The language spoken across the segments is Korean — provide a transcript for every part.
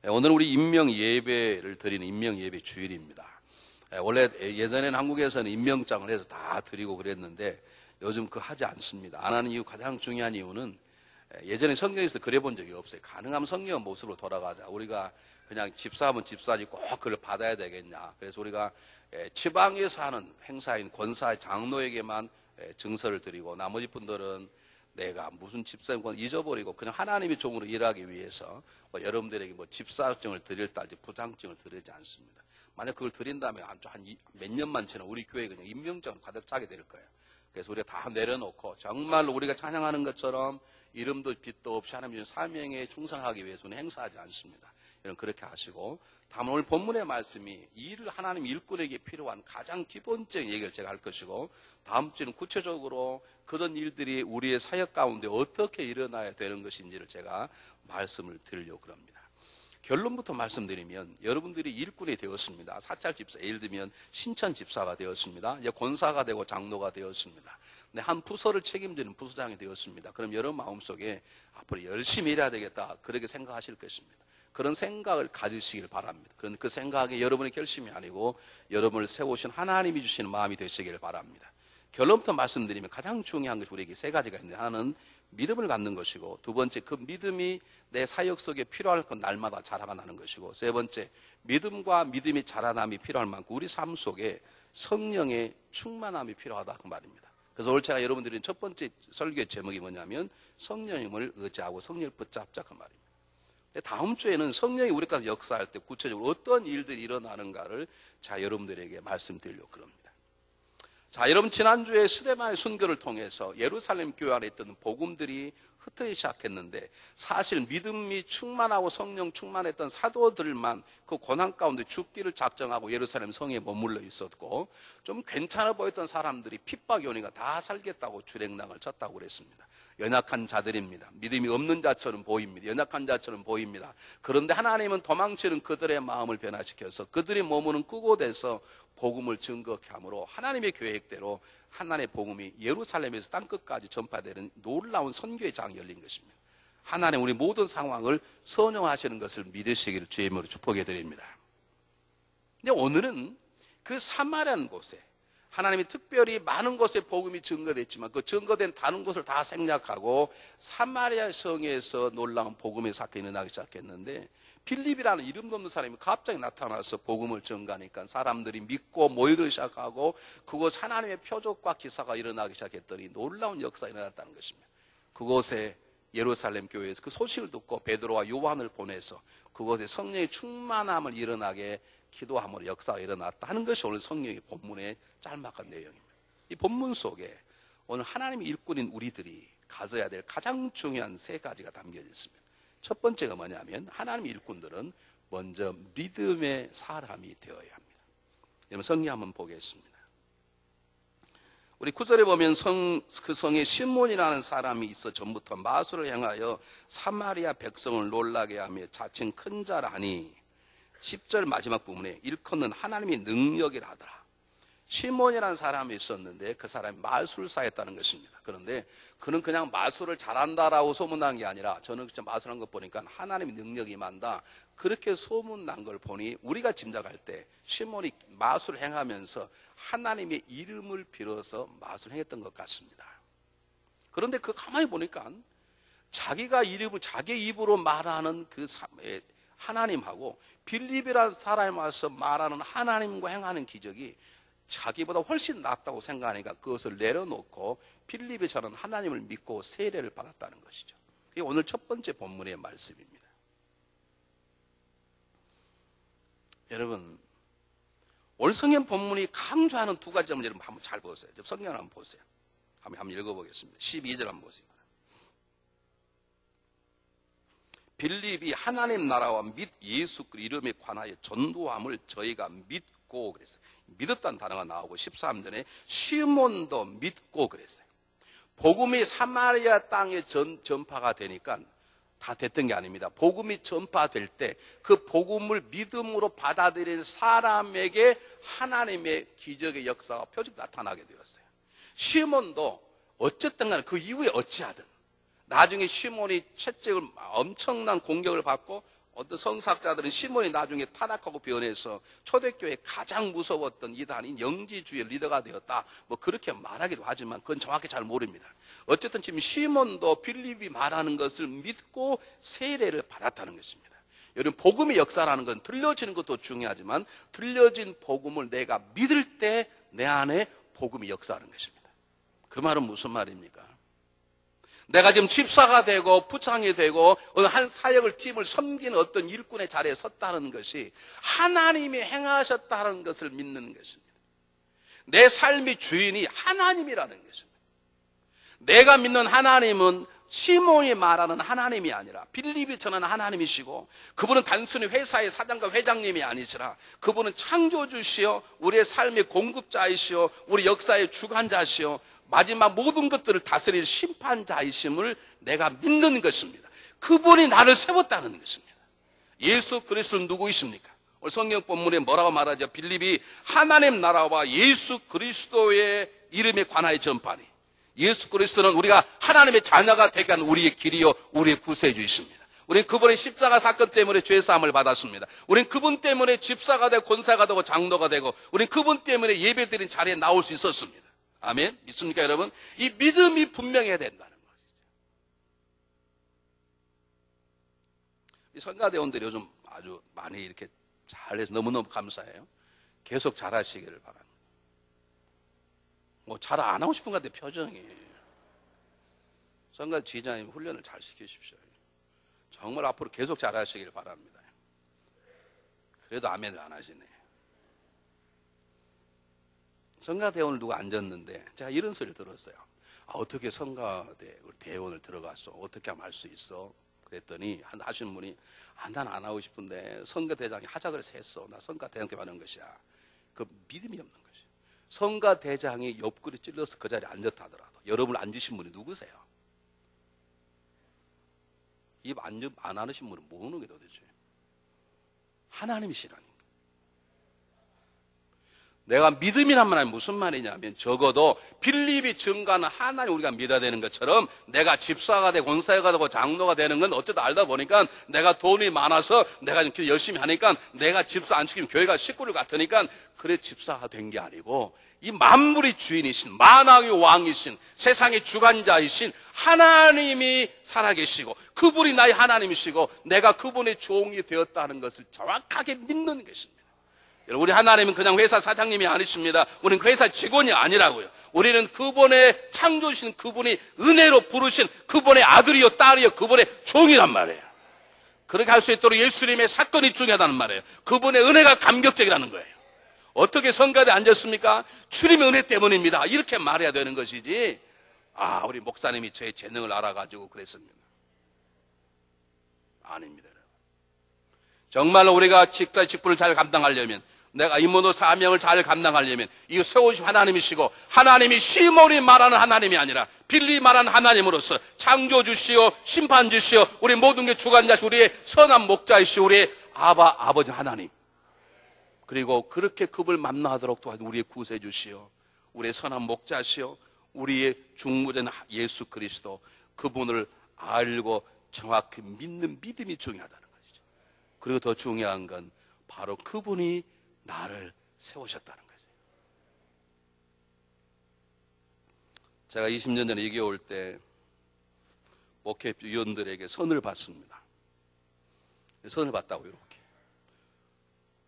오늘은 우리 임명 예배를 드리는 임명 예배 주일입니다. 원래 예전에는 한국에서는 임명장을 해서 다 드리고 그랬는데 요즘 그거 하지 않습니다. 안 하는 이유, 가장 중요한 이유는 예전에 성경에서 그래 본 적이 없어요. 가능하면 성령의 모습으로 돌아가자. 우리가 그냥 집사하면 집사지 꼭 그걸 받아야 되겠냐. 그래서 우리가 지방에서 하는 행사인 권사의 장로에게만 증서를 드리고 나머지 분들은 내가 무슨 집사인권 잊어버리고 그냥 하나님의 종으로 일하기 위해서 여러분들에게 집사증을 드릴지 부장증을 드리지 않습니다. 만약 그걸 드린다면 한 몇 년만 지나면 우리 교회에 그냥 임명장으로 가득 차게 될 거예요. 그래서 우리가 다 내려놓고 정말로 우리가 찬양하는 것처럼 이름도 빛도 없이 하나님의 사명에 충성하기 위해서는 행사하지 않습니다. 여러분 그렇게 하시고, 다만 오늘 본문의 말씀이 일을 하나님 일꾼에게 필요한 가장 기본적인 얘기를 제가 할 것이고, 다음 주는 구체적으로 그런 일들이 우리의 사역 가운데 어떻게 일어나야 되는 것인지를 제가 말씀을 드리려고 합니다. 결론부터 말씀드리면 여러분들이 일꾼이 되었습니다. 사찰 집사, 예를 들면 신천 집사가 되었습니다. 이제 권사가 되고 장로가 되었습니다. 근데 한 부서를 책임지는 부서장이 되었습니다. 그럼 여러분 마음속에 앞으로 열심히 일해야 되겠다, 그렇게 생각하실 것입니다. 그런 생각을 가지시길 바랍니다. 그런데 그 생각이 여러분의 결심이 아니고 여러분을 세우신 하나님이 주시는 마음이 되시길 바랍니다. 결론부터 말씀드리면 가장 중요한 것이 우리에게 세 가지가 있는데, 하나는 믿음을 갖는 것이고, 두 번째 그 믿음이 내 사역 속에 필요할 것 날마다 자라나는 것이고, 세 번째 믿음과 믿음이 자라남이 필요할 만큼 우리 삶 속에 성령의 충만함이 필요하다 그 말입니다. 그래서 오늘 제가 여러분들이 첫 번째 설교의 제목이 뭐냐면 성령님을 의지하고 성령을 붙잡자 그 말입니다. 다음 주에는 성령이 우리 가운데 역사할 때 구체적으로 어떤 일들이 일어나는가를 여러분들에게 말씀드리려고 합니다. 여러분 지난주에 스데반의 순교를 통해서 예루살렘 교회 안에 있던 복음들이 흩어지기 시작했는데, 사실 믿음이 충만하고 성령 충만했던 사도들만 그 고난 가운데 죽기를 작정하고 예루살렘 성에 머물러 있었고, 좀 괜찮아 보였던 사람들이 핍박이 오니까 다 살겠다고 주랭랑을 쳤다고 그랬습니다. 연약한 자들입니다. 믿음이 없는 자처럼 보입니다. 연약한 자처럼 보입니다. 그런데 하나님은 도망치는 그들의 마음을 변화시켜서 그들이 머무는 그곳에서 복음을 증거케 함으로 하나님의 계획대로 하나님의 복음이 예루살렘에서 땅끝까지 전파되는 놀라운 선교의 장이 열린 것입니다. 하나님 우리 모든 상황을 선용하시는 것을 믿으시기를 주의 이름으로 축복해 드립니다. 근데 오늘은 그 사마리아라는 곳에 하나님이 특별히 많은 곳에 복음이 증거됐지만 그 증거된 다른 곳을 다 생략하고 사마리아 성에서 놀라운 복음의 사건이 일어나기 시작했는데, 빌립이라는 이름도 없는 사람이 갑자기 나타나서 복음을 전가하니까 사람들이 믿고 모이기 시작하고 그곳 하나님의 표적과 기사가 일어나기 시작했더니 놀라운 역사가 일어났다는 것입니다. 그곳에 예루살렘 교회에서 그 소식을 듣고 베드로와 요한을 보내서 그곳에 성령의 충만함을 일어나게 기도함으로 역사가 일어났다는 것이 오늘 성령의 본문의 짤막한 내용입니다. 이 본문 속에 오늘 하나님의 일꾼인 우리들이 가져야 될 가장 중요한 세 가지가 담겨져 있습니다. 첫 번째가 뭐냐면 하나님의 일꾼들은 먼저 믿음의 사람이 되어야 합니다. 여러분 성경 한번 보겠습니다. 우리 9절에 보면 그 성에 시몬이라는 사람이 있어 전부터 마술을 행하여 사마리아 백성을 놀라게 하며 자칭 큰 자라니, 10절 마지막 부분에 일컫는 하나님의 능력이라 하더라. 시몬이라는 사람이 있었는데 그 사람이 마술사였다는 것입니다. 그런데 그는 그냥 마술을 잘한다라고 소문난 게 아니라, 저는 진짜 마술한 것 보니까 하나님의 능력이 임한다, 그렇게 소문난 걸 보니 우리가 짐작할 때 시몬이 마술을 행하면서 하나님의 이름을 빌어서 마술을 행했던 것 같습니다. 그런데 그 가만히 보니까 자기가 이름을 자기 입으로 말하는 그 하나님하고 빌립이라는 사람이 와서 말하는 하나님과 행하는 기적이 자기보다 훨씬 낫다고 생각하니까 그것을 내려놓고 빌립이 저는 하나님을 믿고 세례를 받았다는 것이죠. 이게 오늘 첫 번째 본문의 말씀입니다. 여러분 오늘 성경 본문이 강조하는 두 가지 점을 여러분 한번 잘 보세요. 성경을 한번 보세요. 한번 읽어보겠습니다. 12절 한번 보세요. 빌립이 하나님 나라와 및 예수 그리스도 이름에 관하여 전도함을 저희가 믿고 그랬어요. 믿었다는 단어가 나오고 13절에 시몬도 믿고 그랬어요. 복음이 사마리아 땅에 전파가 되니까 다 됐던 게 아닙니다. 복음이 전파될 때 그 복음을 믿음으로 받아들인 사람에게 하나님의 기적의 역사가 표적 나타나게 되었어요. 시몬도 어쨌든 간에 그 이후에 어찌하든 나중에 시몬이 채찍을 엄청난 공격을 받고 어떤 성사학자들은 시몬이 나중에 타락하고 변해서 초대교회 가장 무서웠던 이단인 영지주의 리더가 되었다. 뭐 그렇게 말하기도 하지만 그건 정확히 잘 모릅니다. 어쨌든 지금 시몬도 빌립이 말하는 것을 믿고 세례를 받았다는 것입니다. 여러분, 복음의 역사라는 건 들려지는 것도 중요하지만 들려진 복음을 내가 믿을 때 내 안에 복음이 역사하는 것입니다. 그 말은 무슨 말입니까? 내가 지금 집사가 되고 부장이 되고 어느 한 사역을 팀을 섬기는 어떤 일꾼의 자리에 섰다는 것이 하나님이 행하셨다는 것을 믿는 것입니다. 내 삶의 주인이 하나님이라는 것입니다. 내가 믿는 하나님은 시몬이 말하는 하나님이 아니라 빌립이 전하는 하나님이시고, 그분은 단순히 회사의 사장과 회장님이 아니시라 그분은 창조주시요 우리의 삶의 공급자이시요 우리 역사의 주관자시요 마지막 모든 것들을 다스릴 심판자이심을 내가 믿는 것입니다. 그분이 나를 세웠다는 것입니다. 예수 그리스도는 누구이십니까? 오늘 성경 본문에 뭐라고 말하죠? 빌립이 하나님 나라와 예수 그리스도의 이름에 관하여 전파하니, 예수 그리스도는 우리가 하나님의 자녀가 되게 하는 우리의 길이요 우리의 구세주이십니다. 우리는 그분의 십자가 사건 때문에 죄사함을 받았습니다. 우리는 그분 때문에 집사가 되고 권사가 되고 장로가 되고, 우리는 그분 때문에 예배드린 자리에 나올 수 있었습니다. 아멘? 믿습니까 여러분? 이 믿음이 분명해야 된다는 것이죠. 이 성가대원들이 요즘 아주 많이 이렇게 잘해서 너무너무 감사해요. 계속 잘하시기를 바랍니다. 뭐 잘 안 하고 싶은 것 같아 표정이. 성가 지휘자님 훈련을 잘 시키십시오. 정말 앞으로 계속 잘하시길 바랍니다. 그래도 아멘을 안 하시네. 성가대원을 누가 앉았는데 제가 이런 소리를 들었어요. 어떻게 성가대원을 들어갔어? 어떻게 하면 할 수 있어? 그랬더니 하시는 분이 난 안 하고 싶은데 성가대장이 하자 그래서 했어. 나 성가대장한테 하는 것이야. 그 믿음이 없는 것이야. 성가대장이 옆구리 찔러서 그 자리에 앉았다 하더라도 여러분 앉으신 분이 누구세요? 입 안 하신 분은 모르는 게 도대체 하나님이시라니까. 내가 믿음이란 말은 무슨 말이냐면, 적어도 빌립이 증거하는 하나님 우리가 믿어야 되는 것처럼 내가 집사가 되고 권사가 되고 장로가 되는 건 어쩌다 알다 보니까 내가 돈이 많아서 내가 이렇게 열심히 하니까 내가 집사 안 시키면 교회가 식구를 같으니까 그래 집사가 된 게 아니고, 이 만물의 주인이신 만왕의 왕이신 세상의 주관자이신 하나님이 살아계시고 그분이 나의 하나님이시고 내가 그분의 종이 되었다는 것을 정확하게 믿는 것입니다. 우리 하나님은 그냥 회사 사장님이 아니십니다. 우리는 회사 직원이 아니라고요. 우리는 그분의 창조신 그분이 은혜로 부르신 그분의 아들이요 딸이요 그분의 종이란 말이에요. 그렇게 할 수 있도록 예수님의 사건이 중요하다는 말이에요. 그분의 은혜가 감격적이라는 거예요. 어떻게 성가대에 앉았습니까? 주님의 은혜 때문입니다. 이렇게 말해야 되는 것이지, 우리 목사님이 저의 재능을 알아가지고 그랬습니다. 아닙니다. 정말로 우리가 직분을 잘 감당하려면, 내가 임무도 사명을 잘 감당하려면 이 세우신 하나님이시고, 하나님이 시몬이 말하는 하나님이 아니라 빌립이 말하는 하나님으로서 창조주시오 심판주시오 우리 모든 게 주관자시오 우리의 선한 목자이시오 우리의 아버지 하나님, 그리고 그렇게 그분을 만나도록 도와준 우리의 구세주시오 우리의 선한 목자시오 우리의 중보자는 예수 그리스도, 그분을 알고 정확히 믿는 믿음이 중요하다는 것이죠. 그리고 더 중요한 건 바로 그분이 나를 세우셨다는 거죠. 제가 20년 전에 여기 올 때 목회위원들에게 선을 받습니다. 선을 받다고 이렇게.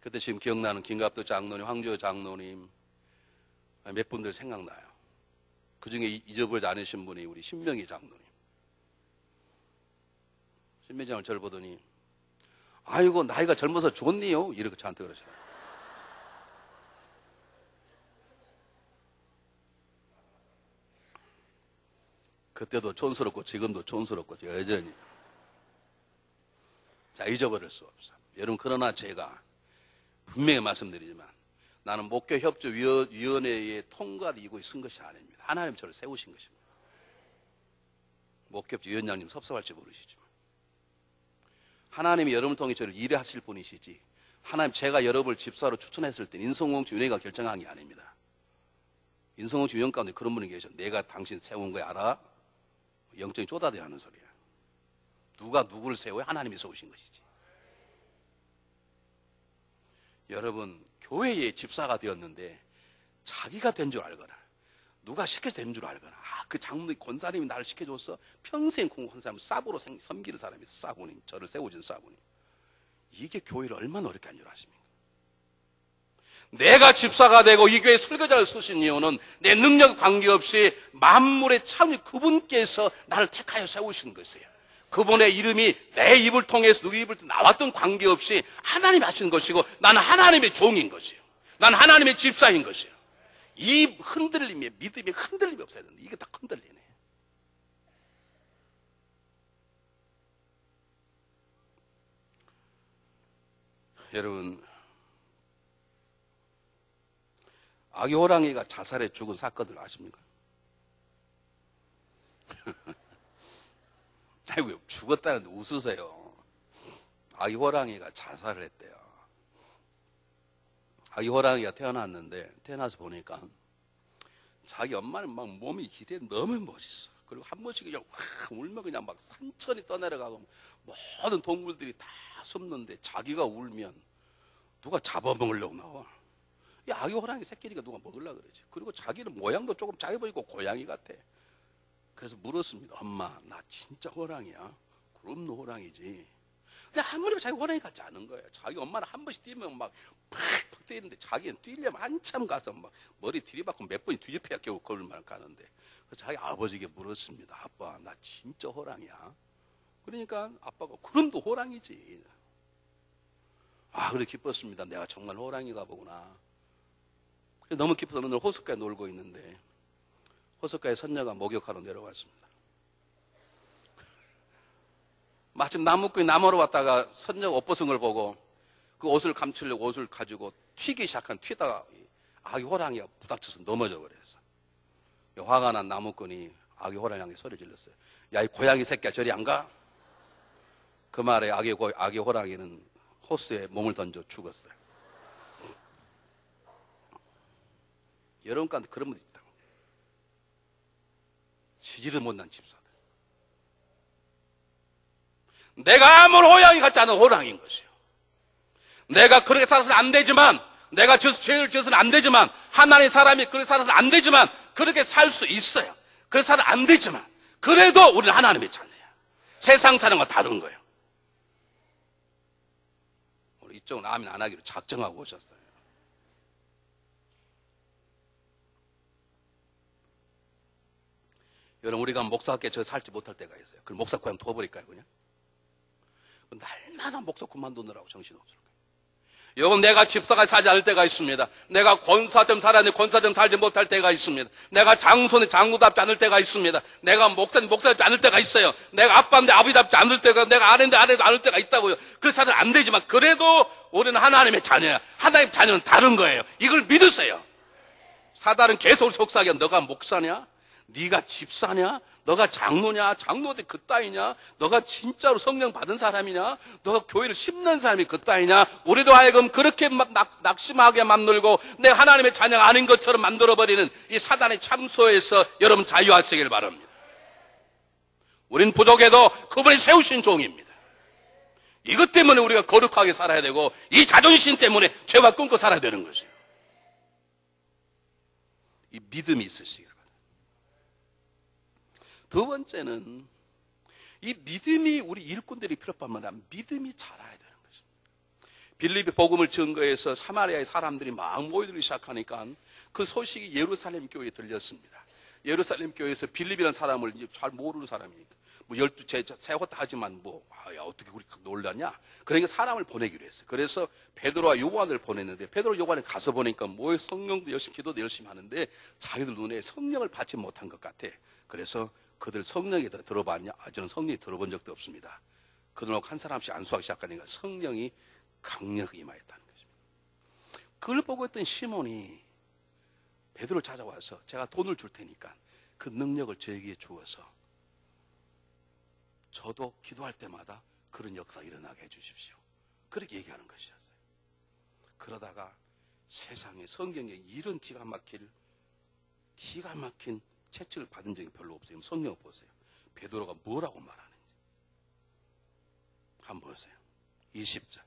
그때 지금 기억나는 김갑도 장로님, 황주호 장로님 몇 분들 생각나요. 그 중에 잊어버리지 않으신 분이 우리 신명희 장로님. 신명희 장로님 저를 보더니 아이고 나이가 젊어서 좋네요 이렇게 저한테 그러시더라고요. 그때도 촌스럽고 지금도 촌스럽고 여전히. 자, 잊어버릴 수 없어. 여러분, 그러나 제가 분명히 말씀드리지만 나는 목교협조위원회의 통과를 이고 쓴 것이 아닙니다. 하나님 저를 세우신 것입니다. 목교협조위원장님 섭섭할지 모르시지만 하나님이 여러분을 통해 저를 일하실 분이시지, 하나님 제가 여러분을 집사로 추천했을 때 인성공주위원회가 결정한 게 아닙니다. 인성공주위원 가운데 그런 분이 계셔. 내가 당신 세운 거 알아? 영적인 쪼다대라는 소리야. 누가 누구를 세워야 하나님이 세우신 것이지. 여러분, 교회의 집사가 되었는데 자기가 된 줄 알거나 누가 시켜서 된 줄 알거나, 그 장로님 권사님이 나를 시켜줬어, 평생 공부한 사람, 사부로 섬기는 사람이 있어. 사부님, 저를 세워준 사부님. 이게 교회를 얼마나 어렵게 한 줄 아십니까? 내가 집사가 되고 이 교회 설교자를 쓰신 이유는 내 능력 관계없이 만물의 참 그분께서 나를 택하여 세우신 것이에요. 그분의 이름이 내 입을 통해서 누구 입을 통해서 나왔던 관계없이 하나님이 하신 것이고, 나는 하나님의 종인 것이에요. 나는 하나님의 집사인 것이에요. 이 흔들림에, 믿음에 흔들림이 없어야 되는데 이게 다 흔들리네. 여러분, 아기 호랑이가 자살해 죽은 사건을 아십니까? 아이고, 죽었다는데 웃으세요. 아기 호랑이가 자살을 했대요. 아기 호랑이가 태어났는데, 태어나서 보니까 자기 엄마는 막 몸이 기대에 너무 멋있어. 그리고 한 번씩 그냥 확 울면 그냥 막 산천이 떠내려가고 모든 동물들이 다 숨는데 자기가 울면 누가 잡아먹으려고 나와. 이 아기 호랑이 새끼니까 누가 먹으려고 그러지. 그리고 자기는 모양도 조금 작아 보이고 고양이 같아. 그래서 물었습니다. 엄마, 나 진짜 호랑이야? 그럼 너 호랑이지. 근데 아무리 자기 호랑이 같지 않은 거예요. 자기 엄마는 한 번씩 뛰면 막 팍팍 뛰는데 자기는 뛰려면 한참 가서 막 머리 들이받고 몇 번이 뒤집혀야 겨우 걸을만 가는데, 그래서 자기 아버지에게 물었습니다. 아빠, 나 진짜 호랑이야? 그러니까 아빠가 그럼 너 호랑이지. 그래 기뻤습니다. 내가 정말 호랑이가 보구나. 너무 기뻐서 오늘 호숫가에 놀고 있는데 호숫가에 선녀가 목욕하러 내려왔습니다. 마침 나무꾼이 나무로 왔다가 선녀가 옷 벗은 걸 보고 그 옷을 감추려고 옷을 가지고 튀기 시작한, 튀다가 아기 호랑이가 부닥쳐서 넘어져 버렸어. 화가 난 나무꾼이 아기 호랑이한테 소리 질렀어요. 야, 이 고양이 새끼야, 저리 안 가? 그 말에 아기 호랑이는 호수에 몸을 던져 죽었어요. 여러분한테 그런 분들 있다. 지지를 못난 집사들. 내가 아무리 호랑이 같지 않은 호랑이인 것이요. 내가 그렇게 살아서는 안 되지만, 내가 죄를 지어서는 안 되지만, 하나님의 사람이 그렇게 살아서는 안 되지만, 그렇게 살 수 있어요. 그렇게 살아서는 안 되지만, 그래도 우리는 하나님의 자녀야. 세상 사는 건 다른 거예요. 우리 이쪽은 아멘 안 하기로 작정하고 오셨어요. 여러분, 우리가 목사께 저 살지 못할 때가 있어요. 그럼 목사 그냥 둬버릴까요, 그냥? 날마다 목사 그만두느라고 정신없을 거예요. 여러분, 내가 집사가 살지 않을 때가 있습니다. 내가 권사점 살았는데 권사점 살지 못할 때가 있습니다. 내가 장손에 장로답지 않을 때가 있습니다. 내가 목사답지 않을 때가 있어요. 내가 아빠인데 아버지답지 않을 때가, 내가 아내인데 아내도 않을 때가 있다고요. 그래서 살아서 안 되지만 그래도 우리는 하나님의 자녀야. 하나님의 자녀는 다른 거예요. 이걸 믿으세요. 사단은 계속 속삭여. 너가 목사냐? 네가 집사냐? 너가 장로냐? 장로들 그따위냐? 너가 진짜로 성령 받은 사람이냐? 너가 교회를 심는 사람이 그따위냐? 우리도 하여금 그렇게 막 낙심하게 만들고 내 하나님의 자녀가 아닌 것처럼 만들어버리는 이 사단의 참소에서 여러분 자유하시길 바랍니다. 우린 부족해도 그분이 세우신 종입니다. 이것 때문에 우리가 거룩하게 살아야 되고 이 자존심 때문에 죄와 끊고 살아야 되는 것이에요. 이 믿음이 있으시길 바랍니다. 두 번째는 이 믿음이 우리 일꾼들이 필요하면 믿음이 자라야 되는 것입니다. 빌립이 복음을 증거해서 사마리아의 사람들이 막 모이들기 시작하니까 그 소식이 예루살렘 교회에 들렸습니다. 예루살렘 교회에서 빌립이라는 사람을 잘 모르는 사람이니까 뭐 12제 세웠다 하지만 야, 어떻게 우리 놀랐냐? 그러니까 사람을 보내기로 했어요. 그래서 베드로와 요한을 보냈는데 베드로 요한이 가서 보니까 성령도 열심히 기도도 열심히 하는데 자기들 눈에 성령을 받지 못한 것 같아. 그래서 그들 성령이 들어봤냐? 저는 성령이 들어본 적도 없습니다. 그들하고 한 사람씩 안수하기 시작하니까 성령이 강력히 임하였다는 것입니다. 그걸 보고 있던 시몬이 베드로를 찾아와서 제가 돈을 줄 테니까 그 능력을 저에게 주어서 저도 기도할 때마다 그런 역사가 일어나게 해주십시오. 그렇게 얘기하는 것이었어요. 그러다가 세상에 성경에 이런 기가 막힌 채찍을 받은 적이 별로 없어요. 성경 보세요. 베드로가 뭐라고 말하는지 한번 보세요. 20절.